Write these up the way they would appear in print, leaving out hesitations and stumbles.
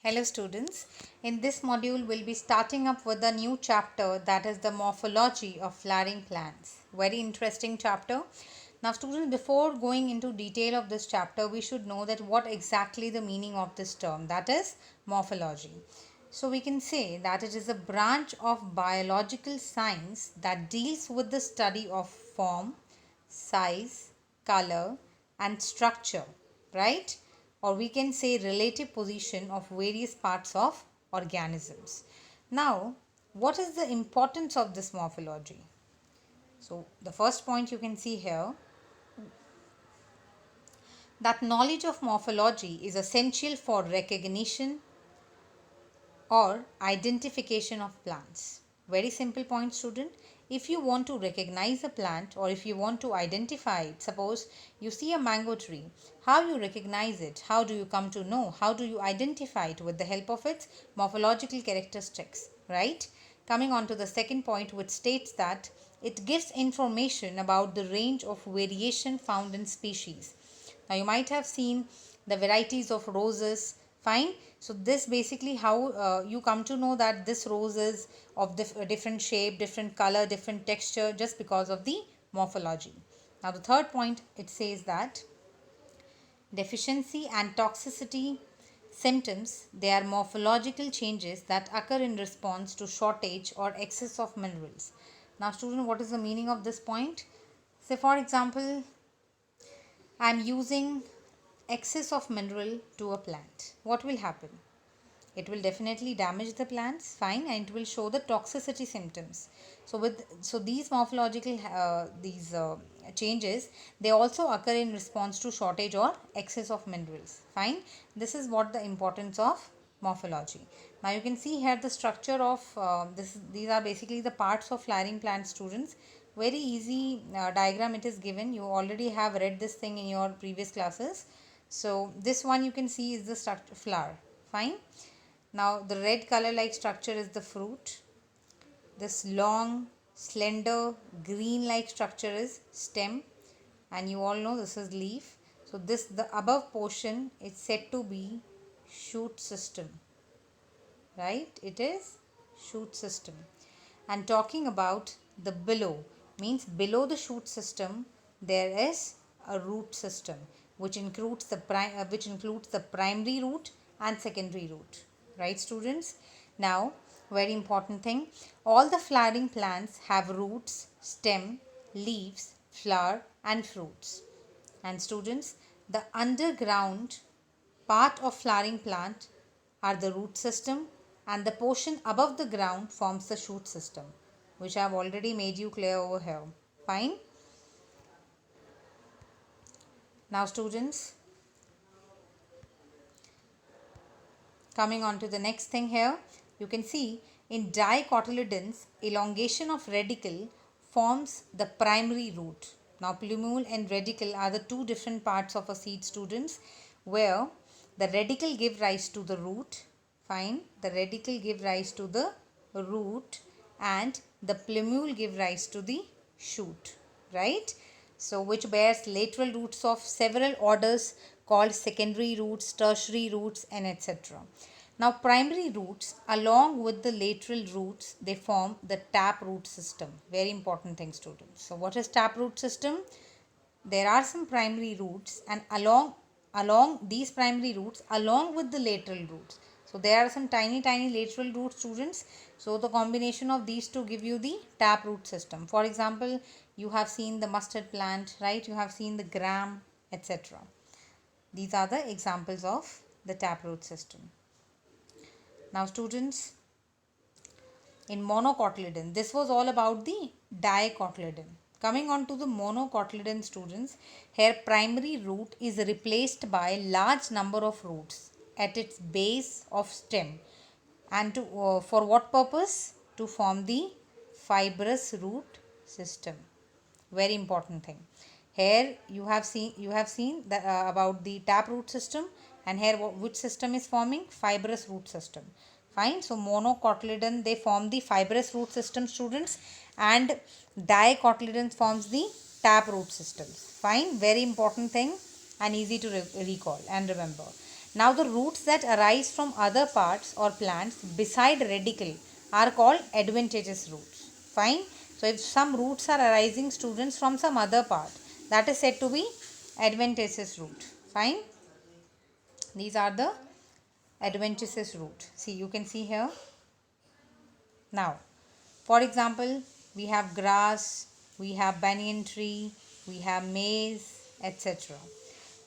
Hello students, in this module we'll be starting up with a new chapter, that is the morphology of flowering plants. Very interesting chapter. Now students, before going into detail of this chapter, we should know that what exactly the meaning of this term, that is morphology. So we can say that it is a branch of biological science that deals with the study of form, size, color and structure, right? Or we can say relative position of various parts of organisms. Now, what is the importance of this morphology? So, the first point you can see here, that knowledge of morphology is essential for recognition or identification of plants. Very simple point, student. If you want to recognize a plant or if you want to identify it, suppose you see a mango tree, how you recognize it, how do you come to know, how do you identify it? With the help of its morphological characteristics, right? Coming on to the second point, which states that it gives information about the range of variation found in species. Now you might have seen the varieties of roses, fine. So this basically how you come to know that this rose is of different shape, different color, different texture, just because of the morphology. Now the third point, it says that deficiency and toxicity symptoms, they are morphological changes that occur in response to shortage or excess of minerals. Now student, what is the meaning of this point? Say for example, I am using excess of mineral to a plant. What will happen? It will definitely damage the plants, fine, and it will show the toxicity symptoms. So these morphological these changes, they also occur in response to shortage or excess of minerals, fine. This is what the importance of morphology. Now you can see here the structure of these are basically the parts of flowering plant, students. Very easy diagram it is given. You already have read this thing in your previous classes. So this one you can see is the structure flower, fine. Now the red color like structure is the fruit. This long, slender, green like structure is stem, and you all know this is leaf. So the above portion is said to be shoot system, right? It is shoot system. And talking about the below, means below the shoot system there is a root system, which includes the primary root and secondary root, right students? Now very important thing, all the flowering plants have roots, stem, leaves, flower and fruits. And students, the underground part of flowering plant are the root system, and the portion above the ground forms the shoot system, which I have already made you clear over here, fine. Now students, coming on to the next thing here, you can see in dicotyledons, elongation of radicle forms the primary root. Now plumule and radicle are the two different parts of a seed, students, where the radicle give rise to the root, fine, the radicle give rise to the root and the plumule give rise to the shoot, right? So which bears lateral roots of several orders called secondary roots, tertiary roots and etc. Now primary roots along with the lateral roots, they form the taproot system. Very important thing, students. So what is taproot system? There are some primary roots, and along these primary roots along with the lateral roots, so there are some tiny lateral roots, students. So the combination of these two give you the taproot system. For example, you have seen the mustard plant, right? You have seen the gram, etc. These are the examples of the taproot system. Now students, in monocotyledon, this was all about the dicotyledon. Coming on to the monocotyledon, students, here primary root is replaced by large number of roots at its base of stem, and for what purpose? To form the fibrous root system. Very important thing. Here you have seen the, about the taproot system, and here which system is forming? Fibrous root system, fine. So monocotyledon, they form the fibrous root system, students, and dicotyledon forms the taproot systems, fine. Very important thing and easy to recall and remember. Now the roots that arise from other parts or plants beside radicle are called adventitious roots. Fine. So if some roots are arising, students, from some other part, that is said to be adventitious root. Fine. These are the adventitious root. See, you can see here. Now, for example, we have grass, we have banyan tree, we have maize, etc.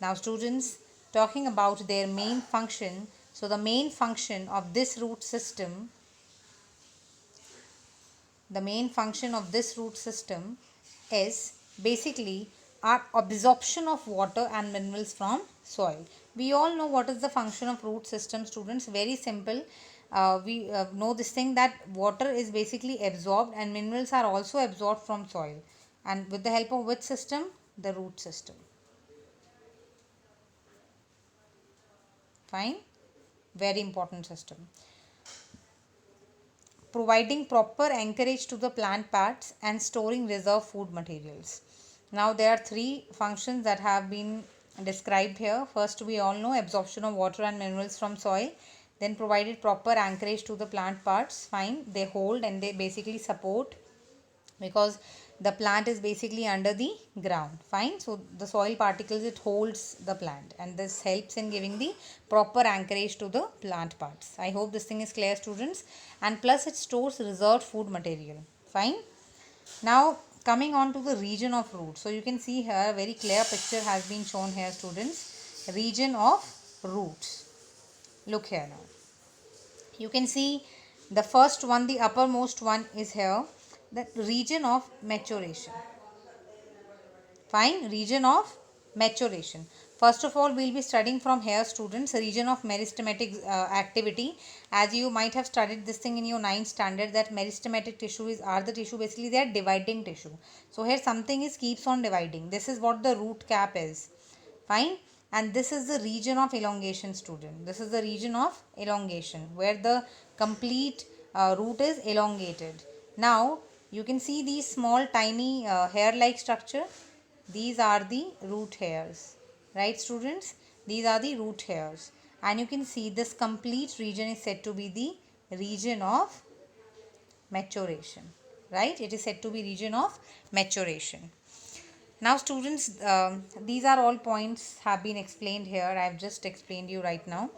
Now, students, talking about their main function. So, the main function of this root system, is basically our absorption of water and minerals from soil. We all know what is the function of root system, students. Very simple. We know this thing, that water is basically absorbed and minerals are also absorbed from soil, and with the help of which system? The root system. Fine. Very important system, providing proper anchorage to the plant parts and storing reserve food materials. Now there are three functions that have been described here. First, we all know absorption of water and minerals from soil, then provided proper anchorage to the plant parts. Fine. They hold and they basically support, because the plant is basically under the ground. Fine. So the soil particles, it holds the plant, and this helps in giving the proper anchorage to the plant parts. I hope this thing is clear, students. And plus it stores reserved food material. Fine. Now coming on to the region of root. So you can see here a very clear picture has been shown here, students. Region of roots. Look here now. You can see the first one, the uppermost one is here, the region of maturation. Fine. Region of maturation. First of all, we'll be studying from here, students, region of meristematic activity. As you might have studied this thing in your 9th standard, that meristematic tissue are the tissue, basically they are dividing tissue. So here something is keeps on dividing. This is what the root cap is. Fine. And this is the region of elongation, student. This is the region of elongation, where the complete root is elongated. Now you can see these small tiny hair like structure. These are the root hairs, right, students? These are the root hairs, and you can see this complete region is said to be the region of maturation, right? It is said to be region of maturation. Now students, these are all points have been explained here. I have just explained you right now.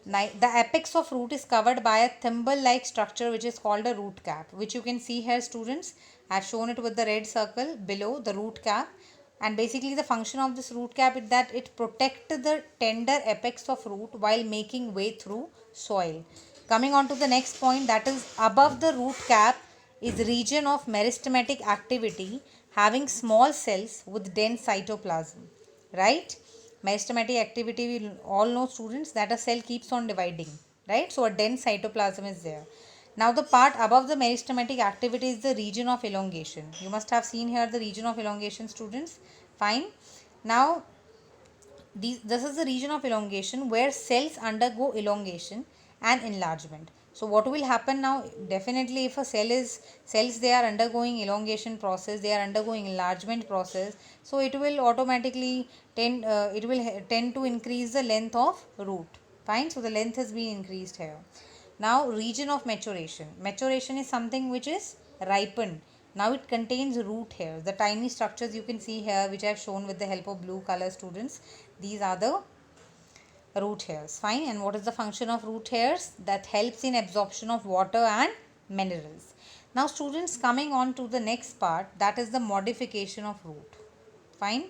Now the apex of root is covered by a thimble like structure, which is called a root cap, which you can see here, students. I have shown it with the red circle below the root cap. And basically the function of this root cap is that it protects the tender apex of root while making way through soil. Coming on to the next point, that is above the root cap is region of meristematic activity, having small cells with dense cytoplasm. Right? Meristematic activity, we all know, students, that a cell keeps on dividing. Right? So a dense cytoplasm is there. Now the part above the meristematic activity is the region of elongation. You must have seen here the region of elongation, students. Fine. Now this is the region of elongation where cells undergo elongation and enlargement. So what will happen now? Definitely if a cells, they are undergoing elongation process, they are undergoing enlargement process, so it will automatically tend to increase the length of root. Fine. So the length has been increased here. Now region of maturation. Maturation is something which is ripened. Now it contains root hairs. The tiny structures you can see here, which I have shown with the help of blue color, students. These are the root hairs. Fine. And what is the function of root hairs? That helps in absorption of water and minerals. Now students, coming on to the next part, that is the modification of root. Fine.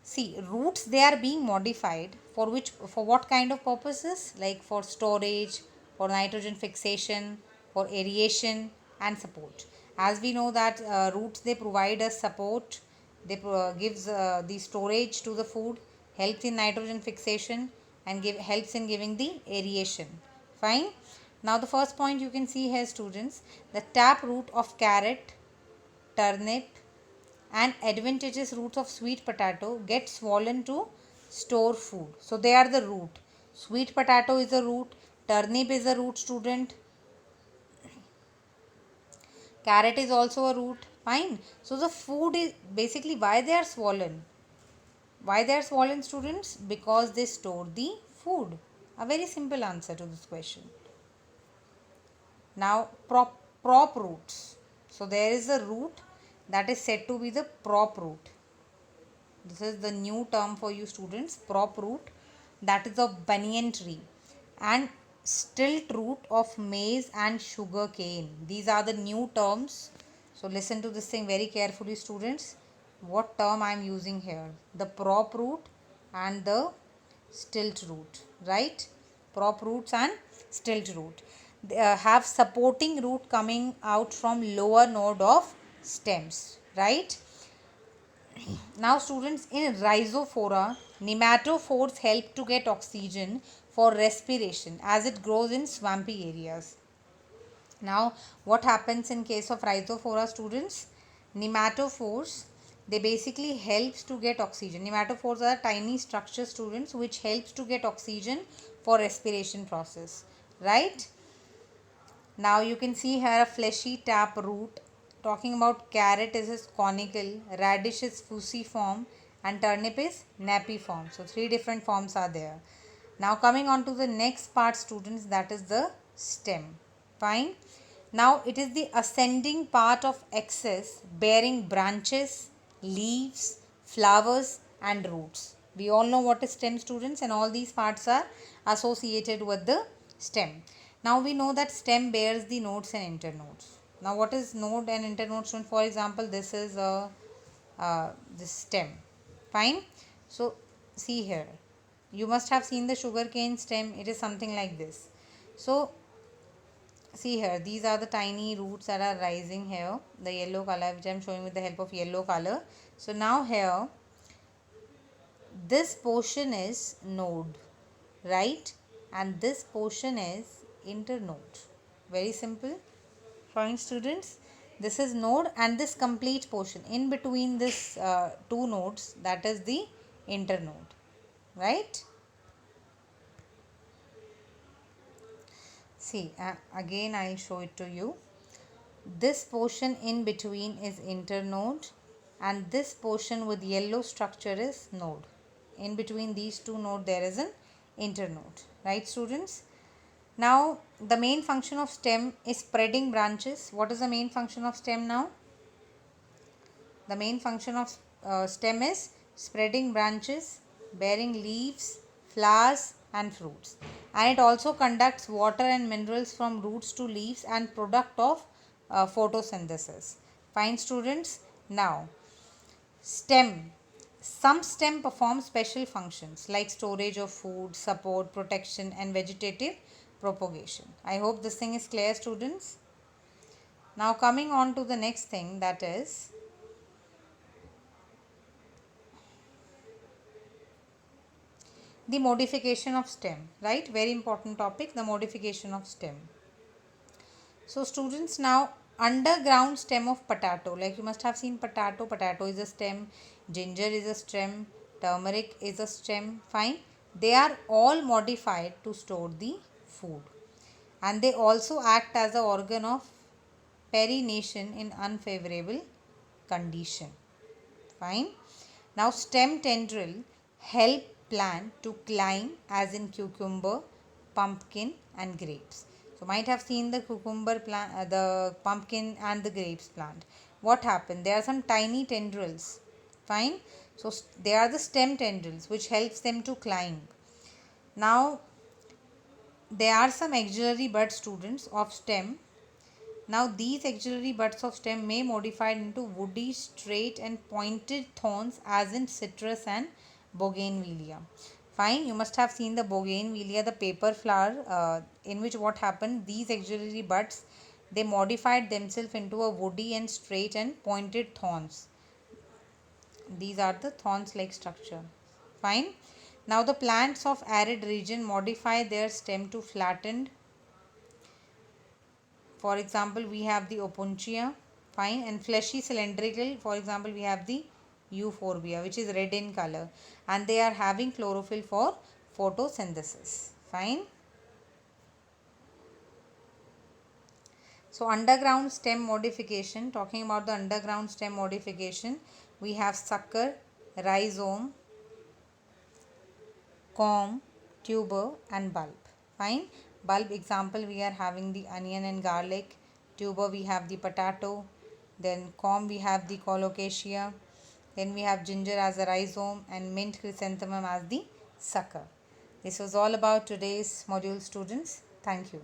See, roots, they are being modified for what kind of purposes? Like for storage, for nitrogen fixation, for aeration and support. As we know that roots, they provide us support, they gives the storage to the food, helps in nitrogen fixation, and helps in giving the aeration. Fine. Now the first point you can see here, students, the tap root of carrot, turnip and adventitious roots of sweet potato get swollen to store food. So they are the root. Sweet potato is a root, turnip is a root, student, carrot is also a root. Fine. So the food is basically, why they are swollen? Why they are swollen, students? Because they store the Food. A very simple answer to this question. Now prop roots. So there is a root that is said to be the prop root. This is the new term for you students, prop root, that is of banyan tree, and stilt root of maize and sugar cane. These are the new terms. So listen to this thing very carefully students. What term I am using here? The prop root and the stilt root, right? Prop roots and stilt root. They have supporting root coming out from lower node of stems, right? Now students, in rhizophora, nematophores help to get oxygen for respiration as it grows in swampy areas. Now what happens in case of rhizophora students? Nematophores, they basically helps to get oxygen. Nematophores are tiny structure students which helps to get oxygen for respiration process, right? Now you can see here a fleshy tap root. Talking about carrot is conical, radish is fusiform, and turnip is napiform. So three different forms are there. Now coming on to the next part students, that is the stem. Fine. Now it is the ascending part of axis bearing branches, leaves, flowers and roots. We all know what is stem students, and all these parts are associated with the stem. Now we know that stem bears the nodes and internodes. Now what is node and internode student? For example, this is this stem. Fine. So see here. You must have seen the sugarcane stem. It is something like this. So see here, these are the tiny roots that are rising here, the yellow color which I am showing with the help of yellow color. So now here this portion is node, right, and this portion is internode. Very simple. Fine students, this is node and this complete portion in between this two nodes, that is the internode, right? See, again I will show it to you. This portion in between is internode and this portion with yellow structure is node. In between these two nodes there is an internode, right students? Now the main function of stem is spreading branches. What is the main function of stem now? The main function of stem is spreading branches, bearing leaves, flowers and fruits, and it also conducts water and minerals from roots to leaves and product of photosynthesis. Fine students. Now stem. Some stem perform special functions like storage of food, support, protection and vegetative propagation. I hope this thing is clear students. Now coming on to the next thing, that is the modification of stem, right? Very important topic, the modification of stem. So students, now underground stem of potato, like you must have seen potato is a stem, ginger is a stem, turmeric is a stem. Fine, they are all modified to store the food, and they also act as an organ of perennation in unfavorable condition. Fine. Now stem tendril help plant to climb, as in cucumber, pumpkin and grapes. So might have seen the cucumber plant, the pumpkin and the grapes plant. What happened? There are some tiny tendrils. Fine. So they are the stem tendrils which helps them to climb. Now there are some auxiliary bud students of stem. Now these auxiliary buds of stem may modified into woody, straight and pointed thorns, as in citrus and bougainvillea. Fine, you must have seen the bougainvillea, the paper flower, in which what happened, these auxiliary buds, they modified themselves into a woody and straight and pointed thorns. These are the thorns like structure. Fine. Now the plants of arid region modify their stem to flattened. For example, we have the opuntia, fine, and fleshy cylindrical. For example, we have the euphorbia, which is red in color, and they are having chlorophyll for photosynthesis. Fine. So underground stem modification, talking about the underground stem modification, we have sucker, rhizome, corm, tuber, and bulb. Fine. Bulb example, we are having the onion and garlic. Tuber, we have the potato. Then corm, we have the colocasia. Then we have ginger as a rhizome and mint chrysanthemum as the sucker. This was all about today's module, students. Thank you.